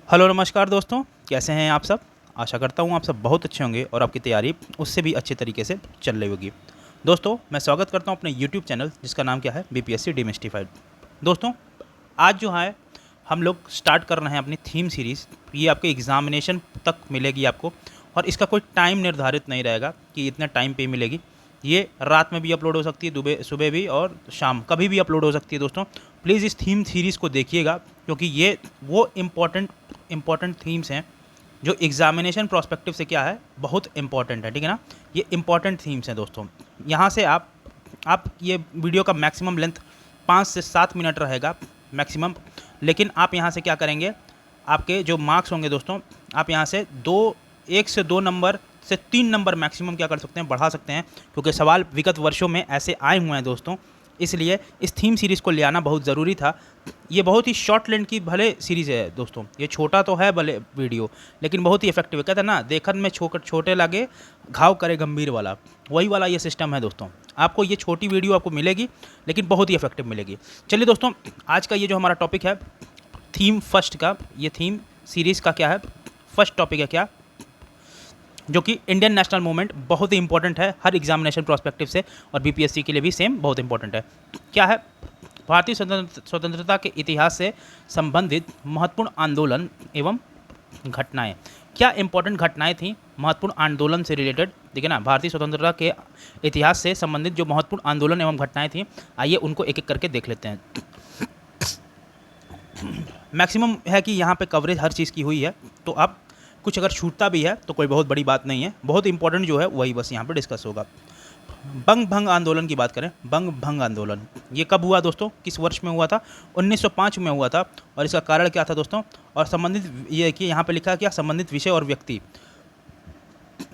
Hello नमस्कार दोस्तों, कैसे हैं आप सब। आशा करता हूँ आप सब बहुत अच्छे होंगे और आपकी तैयारी उससे भी अच्छे तरीके से चल रही होगी। दोस्तों मैं स्वागत करता हूँ अपने यूट्यूब चैनल जिसका नाम क्या है बीपीएससी डिमिस्टिफाइड। दोस्तों आज जो है हम लोग स्टार्ट कर रहे हैं अपनी थीम सीरीज़। ये आपके एग्ज़ामिनेशन तक मिलेगी आपको और इसका कोई टाइम निर्धारित नहीं रहेगा कि इतने टाइम पे मिलेगी। ये रात में भी अपलोड हो सकती है, सुबह सुबह भी और शाम कभी भी अपलोड हो सकती है। दोस्तों प्लीज़ इस थीम सीरीज़ को देखिएगा क्योंकि ये वो इम्पॉर्टेंट थीम्स हैं जो एग्जामिनेशन प्रोस्पेक्टिव से क्या है बहुत इंपॉर्टेंट है, ठीक है ना। ये इंपॉर्टेंट थीम्स हैं दोस्तों। यहाँ से आप ये वीडियो का मैक्सिमम लेंथ 5 से 7 मिनट रहेगा मैक्सिमम, लेकिन आप यहाँ से क्या करेंगे, आपके जो मार्क्स होंगे दोस्तों आप यहाँ से 1 से 2 नंबर से 3 नंबर मैक्सिमम क्या कर सकते हैं, बढ़ा सकते हैं, क्योंकि सवाल विगत वर्षों में ऐसे आए हुए हैं दोस्तों। इसलिए इस थीम सीरीज़ को ले आना बहुत ज़रूरी था। ये बहुत ही शॉर्ट लेंथ की भले सीरीज़ है दोस्तों, ये छोटा तो है भले वीडियो, लेकिन बहुत ही इफेक्टिव है। कहते हैं ना, देखन में छोटे लगे घाव करे गंभीर वाला, वही वाला ये सिस्टम है दोस्तों। आपको ये छोटी वीडियो आपको मिलेगी लेकिन बहुत ही इफेक्टिव मिलेगी। चलिए दोस्तों, आज का ये जो हमारा टॉपिक है थीम फर्स्ट का, ये थीम सीरीज़ का क्या है, फर्स्ट टॉपिक है क्या, जो कि इंडियन नेशनल मूवमेंट बहुत ही इंपॉर्टेंट है हर एग्जामिनेशन प्रोस्पेक्टिव से और बीपीएससी के लिए भी सेम बहुत इंपॉर्टेंट है। क्या है, भारतीय स्वतंत्रता के इतिहास से संबंधित महत्वपूर्ण आंदोलन एवं घटनाएं। क्या इंपॉर्टेंट घटनाएं थी महत्वपूर्ण आंदोलन से रिलेटेड, देखिए ना, भारतीय स्वतंत्रता के इतिहास से संबंधित जो महत्वपूर्ण आंदोलन एवं घटनाएं थी, आइए उनको एक एक करके देख लेते हैं। मैक्सिमम है कि यहाँ पे कवरेज हर चीज़ की हुई है, तो अब कुछ अगर छूटता भी है तो कोई बहुत बड़ी बात नहीं है। बहुत इंपॉर्टेंट जो है वही बस यहाँ पे डिस्कस होगा। बंग भंग आंदोलन की बात करें, बंग भंग आंदोलन ये कब हुआ दोस्तों, किस वर्ष में हुआ था, 1905 में हुआ था। और इसका कारण क्या था दोस्तों, और संबंधित ये कि यहाँ पे लिखा क्या, संबंधित विषय और व्यक्ति।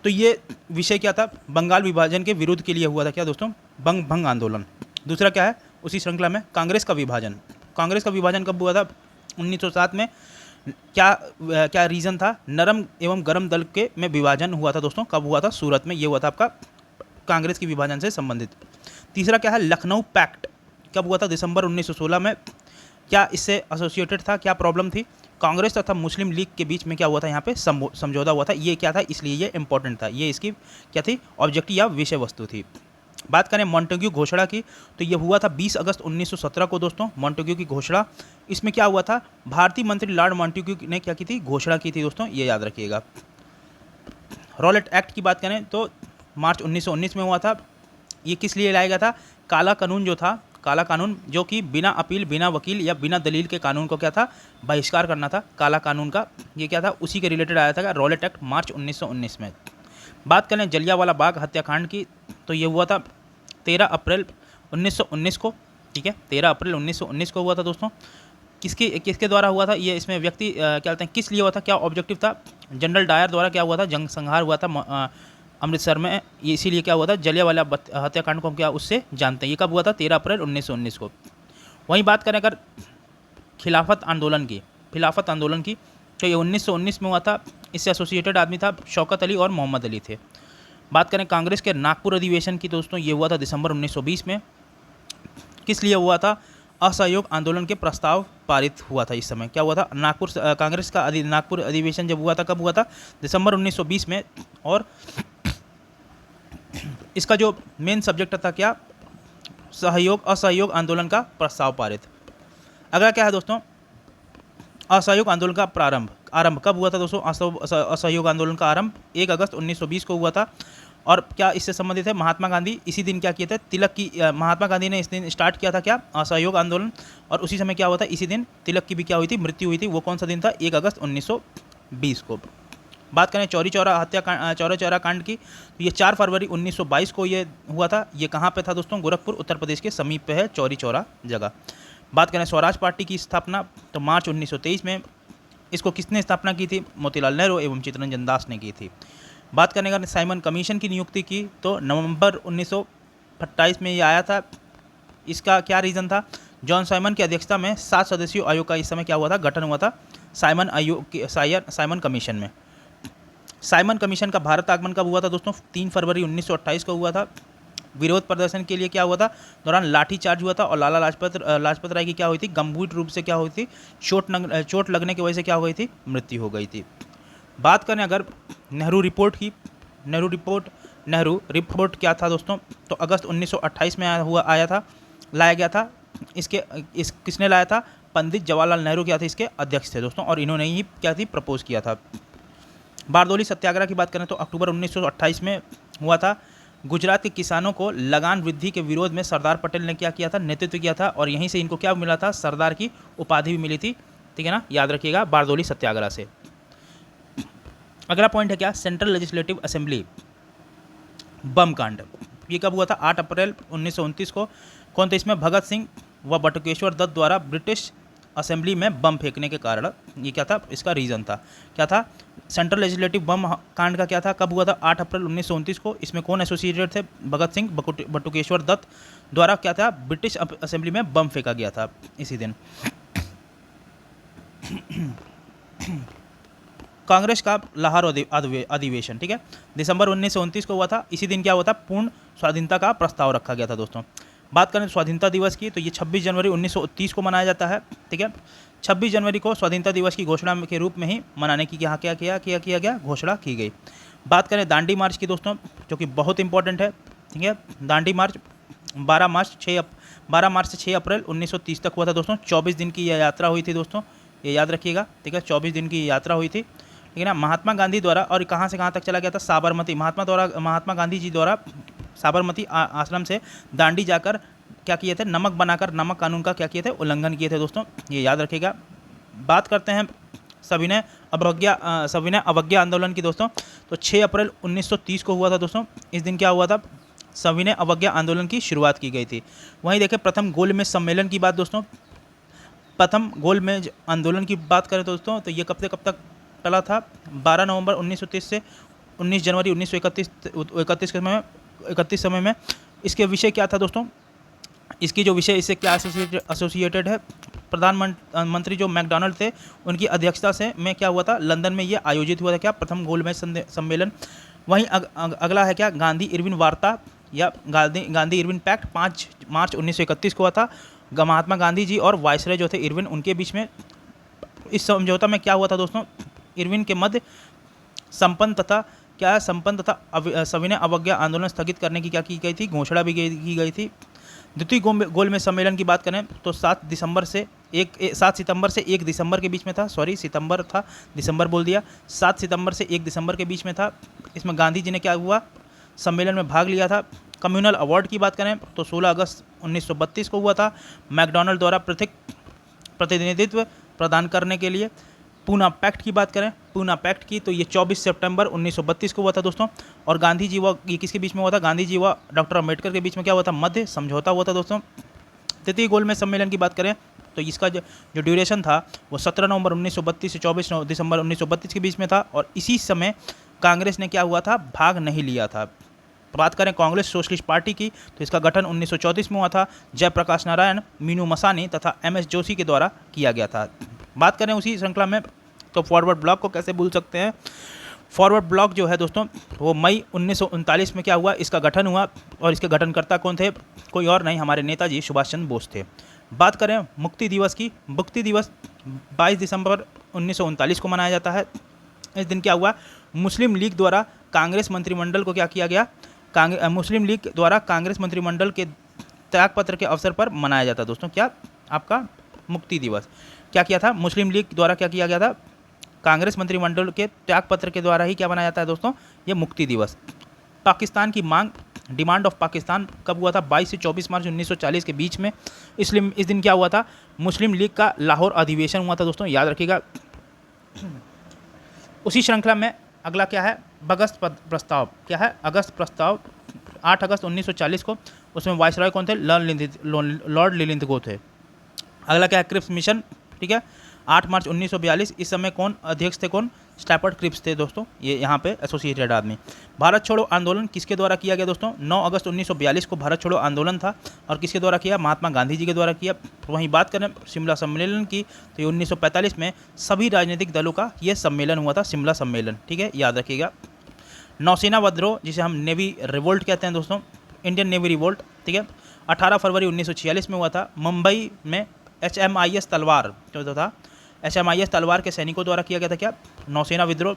तो ये विषय क्या था, बंगाल विभाजन के विरुद्ध के लिए हुआ था क्या दोस्तों, बंग भंग आंदोलन। दूसरा क्या है उसी श्रृंखला में, कांग्रेस का विभाजन। कांग्रेस का विभाजन कब हुआ था, 1907 में। क्या रीज़न था, नरम एवं गरम दल के में विभाजन हुआ था दोस्तों। कब हुआ था, सूरत में। ये हुआ था आपका कांग्रेस की विभाजन से संबंधित। तीसरा क्या है, लखनऊ पैक्ट कब हुआ था, दिसंबर 1916 में। क्या इससे एसोसिएटेड था, क्या प्रॉब्लम थी, कांग्रेस तथा मुस्लिम लीग के बीच में क्या हुआ था, यहाँ पे समझौता हुआ था। ये क्या था, इसलिए ये इंपॉर्टेंट था, ये इसकी क्या थी, ऑब्जेक्टिव या विषय वस्तु थी। बात करें मॉन्टेग्यू घोषणा की, तो ये हुआ था 20 अगस्त 1917 को दोस्तों, मॉन्टेग्यू की घोषणा। इसमें क्या हुआ था, भारतीय मंत्री लॉर्ड मॉन्टेग्यू ने क्या की थी, घोषणा की थी दोस्तों, ये याद रखिएगा। रॉलेट एक्ट की बात करें तो मार्च 1919 में हुआ था। ये किस लिए लाया गया था, काला कानून जो था, काला कानून जो कि बिना अपील, बिना वकील या बिना दलील के कानून को क्या था, बहिष्कार करना था, काला कानून का ये क्या था, उसी के रिलेटेड आया था रॉलेट एक्ट मार्च 1919 में। बात करें जलियांवाला बाग हत्याकांड की, तो ये हुआ था 13 अप्रैल 1919 को, ठीक है, 13 अप्रैल 1919 को हुआ था दोस्तों। किसके द्वारा हुआ था ये, इसमें व्यक्ति क्या कहते हैं, किस लिए हुआ था, क्या ऑब्जेक्टिव था, जनरल डायर द्वारा क्या हुआ था, जंग संहार हुआ था अमृतसर में। ये इसीलिए क्या हुआ था, जलियांवाला हत्याकांड को हम क्या उससे जानते हैं। ये कब हुआ था, 13 अप्रैल 1919 को। वहीं बात करें अगर खिलाफत आंदोलन की, तो ये 1919 में हुआ था। इससे एसोसिएटेड आदमी था शौकत अली और मोहम्मद अली थे। बात करें कांग्रेस के नागपुर अधिवेशन की दोस्तों, ये हुआ था दिसंबर 1920 में। किस लिए हुआ था, असहयोग आंदोलन के प्रस्ताव पारित हुआ था। इस समय क्या हुआ था, कांग्रेस का नागपुर अधिवेशन जब हुआ था, कब हुआ था, दिसंबर 1920 में। और इसका जो मेन सब्जेक्ट था क्या, असहयोग आंदोलन का प्रस्ताव पारित। अगला क्या है दोस्तों, असहयोग आंदोलन का आरंभ कब हुआ था दोस्तों, असहयोग आंदोलन का आरंभ 1 अगस्त 1920 को हुआ था। और क्या इससे संबंधित है, महात्मा गांधी इसी दिन क्या किए थे, महात्मा गांधी ने इस दिन स्टार्ट किया था क्या, असहयोग आंदोलन। और उसी समय क्या हुआ था, इसी दिन तिलक की भी क्या हुई थी, मृत्यु हुई थी। वो कौन सा दिन था, 1 अगस्त 1920 को। बात करें चौरी चौरा कांड की, तो ये 4 फरवरी 1922 को ये हुआ था। ये कहाँ पे था दोस्तों, गोरखपुर उत्तर प्रदेश के समीप पे है चौरी चौरा जगह। बात करें स्वराज पार्टी की स्थापना, तो मार्च 1923 में। इसको किसने स्थापना की थी, मोतीलाल नेहरू एवं चित्तरंजन दास ने की थी। बात करने का साइमन कमीशन की नियुक्ति की, तो नवंबर 1928 में ये आया था। इसका क्या रीज़न था, जॉन साइमन की अध्यक्षता में 7 सदस्यीय आयोग का इस समय क्या हुआ था, गठन हुआ था साइमन कमीशन में। साइमन कमीशन का भारत आगमन कब हुआ था दोस्तों, 3 फरवरी 1928 को हुआ था। विरोध प्रदर्शन के लिए क्या हुआ था, दौरान लाठी चार्ज हुआ था और लाला लाजपत राय की क्या हुई थी, गंभीर रूप से क्या हुई थी, चोट लगने की वजह से क्या हो गई थी, मृत्यु हो गई थी। बात करें अगर नेहरू रिपोर्ट की, नेहरू रिपोर्ट क्या था दोस्तों, तो अगस्त 1928 में लाया गया था। किसने लाया था, पंडित जवाहरलाल नेहरू क्या थे, इसके अध्यक्ष थे दोस्तों, और इन्होंने ही क्या थी, प्रपोज किया था। बारदोली सत्याग्रह की बात करें तो अक्टूबर 1928 में हुआ था। गुजरात के किसानों को लगान वृद्धि के विरोध में सरदार पटेल ने क्या किया था, नेतृत्व किया था, और यहीं से इनको क्या मिला था, सरदार की उपाधि भी मिली थी। ठीक है ना, याद रखिएगा बारदोली सत्याग्रह से। अगला पॉइंट है क्या, सेंट्रल लेजिस्लेटिव असेंबली बम कांड। ये कब हुआ था, 8 अप्रैल 1929 को। कौन थे इसमें, भगत सिंह व बटुकेश्वर दत्त द्वारा ब्रिटिश असेंबली में बम फेंकने के कारण ये क्या था, इसका रीज़न था, क्या था, सेंट्रल लेजिस्लेटिव बम कांड का क्या था, कब हुआ था, 8 अप्रैल 1929 को। इसमें कौन एसोसिएटेड थे, भगत सिंह बटुकेश्वर दत्त द्वारा क्या था, ब्रिटिश असेंबली में बम फेंका गया था इसी दिन। कांग्रेस का लाहौर अधिवेशन, ठीक है, दिसंबर 1929 को हुआ था। इसी दिन क्या हुआ था, पूर्ण स्वाधीनता का प्रस्ताव रखा गया था दोस्तों। बात करें स्वतंत्रता दिवस की, तो ये 26 जनवरी 1930 को मनाया जाता है। ठीक है, 26 जनवरी को स्वतंत्रता दिवस की घोषणा के रूप में ही मनाने की यहाँ क्या किया गया, घोषणा की गई। बात करें दांडी मार्च की दोस्तों, जो कि बहुत इंपॉर्टेंट है। ठीक है, दांडी मार्च 12 मार्च से 6 अप्रैल 1930 तक हुआ था दोस्तों। 24 दिन की यह यात्रा हुई थी दोस्तों, ये याद रखिएगा। ठीक है, 24 दिन की यात्रा हुई थी। ठीक है ना, महात्मा गांधी द्वारा, और कहाँ से कहाँ तक चला गया था, साबरमती, महात्मा गांधी जी द्वारा साबरमती आश्रम से दांडी जाकर क्या किए थे, नमक बनाकर नमक कानून का क्या किए थे, उल्लंघन किए थे दोस्तों, ये याद रखिएगा। बात करते हैं सविनय अवज्ञा आंदोलन की दोस्तों, तो 6 अप्रैल 1930 को हुआ था दोस्तों। इस दिन क्या हुआ था, सविनय अवज्ञा आंदोलन की शुरुआत की गई थी। वहीं देखें प्रथम गोलमेज सम्मेलन की बात दोस्तों, प्रथम गोलमेज आंदोलन की बात करें दोस्तों, तो ये कब से कब तक चला था, 12 नवंबर 1930 से 19 जनवरी 1931 समय में। इसके विषय क्या था दोस्तों, इसकी जो विषय इससे क्या एसोसिएटेड है, प्रधानमंत्री जो मैकडॉनल्ड थे उनकी अध्यक्षता से में क्या हुआ था, लंदन में ये आयोजित हुआ था क्या, प्रथम गोलमेज सम्मेलन। वहीं अगला है क्या, गांधी इरविन वार्ता या गांधी इरविन पैक्ट 5 मार्च 1931 को हुआ था। महात्मा गांधी जी और वायसराय जो थे इरविन, उनके बीच में इस समझौता में क्या हुआ था दोस्तों, इरविन के मध्य संपन्न तथा सविनय अवज्ञा आंदोलन स्थगित करने की क्या की गई थी, घोषणा भी की गई थी। द्वितीय गोलमेज सम्मेलन की बात करें तो 7 सितंबर से 1 दिसंबर के बीच में था, सितंबर था, दिसंबर बोल दिया, 7 सितंबर से 1 दिसंबर के बीच में था। इसमें गांधी जी ने क्या हुआ, सम्मेलन में भाग लिया था। कम्युनल अवार्ड की बात करें तो 16 अगस्त 1932 को हुआ था, मैकडॉनल्ड द्वारा प्रतिनिधित्व प्रदान करने के लिए। पूना पैक्ट की बात करें, पूना पैक्ट की, तो ये 24 सितंबर 1932 को हुआ था दोस्तों। और गांधी जी व ये किसके बीच में हुआ था, गांधी जी व डॉक्टर अम्बेडकर के बीच में क्या हुआ था, मध्य समझौता हुआ था दोस्तों। तृतीय गोलमेज सम्मेलन की बात करें तो इसका जो ड्यूरेशन था वो 17 नवंबर 1932 से 24 दिसंबर 1932 के बीच में था। और इसी समय कांग्रेस ने क्या हुआ था, भाग नहीं लिया था। बात करें कांग्रेस सोशलिस्ट पार्टी की, तो इसका गठन 1934 में हुआ था। जयप्रकाश नारायण, मीनू मसानी तथा MS जोशी के द्वारा किया गया था। बात करें उसी श्रृंखला में तो फॉरवर्ड ब्लॉक को कैसे भूल सकते हैं। फॉरवर्ड ब्लॉक जो है दोस्तों वो मई 1939 में क्या हुआ, इसका गठन हुआ। और इसके गठनकर्ता कौन थे, कोई और नहीं, हमारे नेताजी सुभाष चंद्र बोस थे। बात करें मुक्ति दिवस की, मुक्ति दिवस 22 दिसंबर 1939 को मनाया जाता है। इस दिन क्या हुआ, मुस्लिम लीग द्वारा कांग्रेस मंत्रिमंडल को क्या किया गया, मुस्लिम लीग द्वारा कांग्रेस मंत्रिमंडल के त्यागपत्र के अवसर पर मनाया जाता है दोस्तों, क्या आपका मुक्ति दिवस। क्या किया था, मुस्लिम लीग द्वारा क्या किया गया था, कांग्रेस मंत्रिमंडल के त्यागपत्र के द्वारा ही क्या बनाया जाता है दोस्तों, ये मुक्ति दिवस। पाकिस्तान की मांग, डिमांड ऑफ पाकिस्तान कब हुआ था, 22 से 24 मार्च 1940 के बीच में। इसलिए इस दिन क्या हुआ था, मुस्लिम लीग का लाहौर अधिवेशन हुआ था दोस्तों, याद रखिएगा। उसी श्रृंखला में अगला क्या है, अगस्त प्रस्ताव, क्या है, अगस्त प्रस्ताव 8 अगस्त 1940 को। उसमें वायसराय कौन थे, लॉर्ड लिलिंथगो थे। अगला क्या है, क्रिप्स मिशन, ठीक है, 8 मार्च 1942। इस समय कौन अध्यक्ष थे, कौन, स्टैफर्ड क्रिप्स थे दोस्तों, ये यहाँ पे एसोसिएटेड आदमी। भारत छोड़ो आंदोलन किसके द्वारा किया गया दोस्तों, 9 अगस्त 1942 को भारत छोड़ो आंदोलन था। और किसके द्वारा किया, महात्मा गांधी जी के द्वारा किया। वहीं बात करें शिमला सम्मेलन की, तो ये 1945 में सभी राजनीतिक दलों का ये सम्मेलन हुआ था, शिमला सम्मेलन, ठीक है, याद रखिएगा। नौसेना विद्रोह, जिसे हम नेवी रिवोल्ट कहते हैं दोस्तों, इंडियन नेवी रिवोल्ट, ठीक है, 18 फरवरी 1946 में हुआ था। मुंबई में HMIS तलवार जो था, HMIS तलवार के सैनिकों द्वारा किया गया था क्या, नौसेना विद्रोह।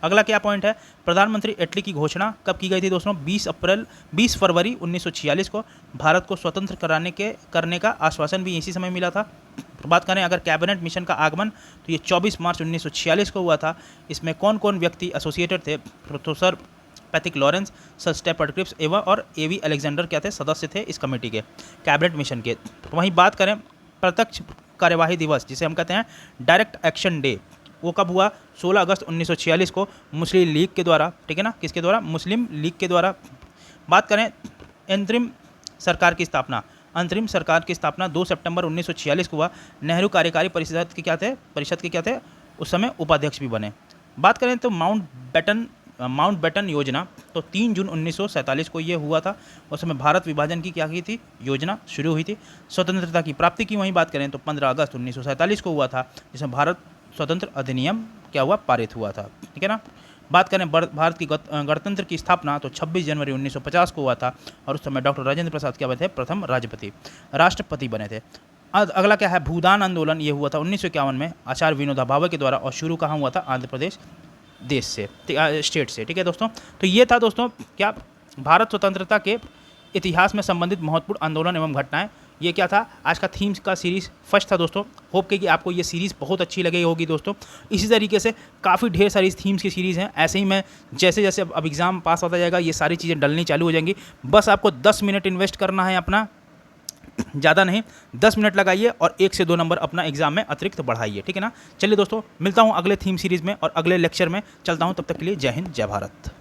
अगला क्या पॉइंट है, प्रधानमंत्री इटली की घोषणा कब की गई थी दोस्तों, 20 फरवरी 1946 को। भारत को स्वतंत्र करने का आश्वासन भी इसी समय मिला था। बात करें अगर कैबिनेट मिशन का आगमन, तो ये 24 मार्च 1946 को हुआ था। इसमें कौन कौन व्यक्ति एसोसिएटेड थे, professor Pethick Lawrence, sir Stafford Cripps एवं और AV अलेक्जेंडर क्या थे, सदस्य थे इस कमेटी के, कैबिनेट मिशन के। वहीं बात करें प्रत्यक्ष कार्यवाही दिवस जिसे हम कहते हैं डायरेक्ट एक्शन डे, वो कब हुआ, 16 अगस्त 1946 को मुस्लिम लीग के द्वारा, ठीक है ना, किसके द्वारा, मुस्लिम लीग के द्वारा। बात करें अंतरिम सरकार की स्थापना, अंतरिम सरकार की स्थापना 2 सितंबर 1946 को हुआ। नेहरू कार्यकारी परिषद के क्या थे उस समय उपाध्यक्ष भी बने। बात करें तो माउंट बैटन योजना, तो 3 जून 1947 को ये हुआ था। उस समय भारत विभाजन की क्या की थी, योजना शुरू हुई थी। स्वतंत्रता की प्राप्ति की वहीं बात करें तो 15 अगस्त 1947 को हुआ था, जिसमें भारत स्वतंत्र अधिनियम क्या हुआ, पारित हुआ था, ठीक है ना। बात करें भारत की गणतंत्र की स्थापना, तो 26 जनवरी 1950 को हुआ था, और उस समय डॉक्टर राजेंद्र प्रसाद क्या बने थे, प्रथम राष्ट्रपति बने थे। अगला क्या है, भूदान आंदोलन, ये हुआ था 1951 में आचार्य विनोबा भावे के द्वारा, और शुरू कहाँ हुआ था, आंध्र प्रदेश देश से, स्टेट से, ठीक है दोस्तों। तो ये था दोस्तों क्या, भारत स्वतंत्रता के इतिहास में संबंधित महत्वपूर्ण आंदोलन एवं घटनाएं। ये क्या था, आज का थीम्स का सीरीज़ फर्स्ट था दोस्तों। होप कि आपको ये सीरीज़ बहुत अच्छी लगी होगी दोस्तों। इसी तरीके से काफ़ी ढेर सारी थीम्स की सीरीज़ हैं। ऐसे ही मैं जैसे जैसे अब एग्ज़ाम पास होता जाएगा ये सारी चीज़ें डलनी चालू हो जाएंगी। बस आपको 10 मिनट इन्वेस्ट करना है अपना, ज़्यादा नहीं, 10 मिनट लगाइए और 1 से 2 नंबर अपना एग्जाम में अतिरिक्त बढ़ाइए, ठीक है ना। चलिए दोस्तों, मिलता हूँ अगले थीम सीरीज़ में और अगले लेक्चर में। चलता हूँ, तब तक के लिए जय हिंद, जय भारत।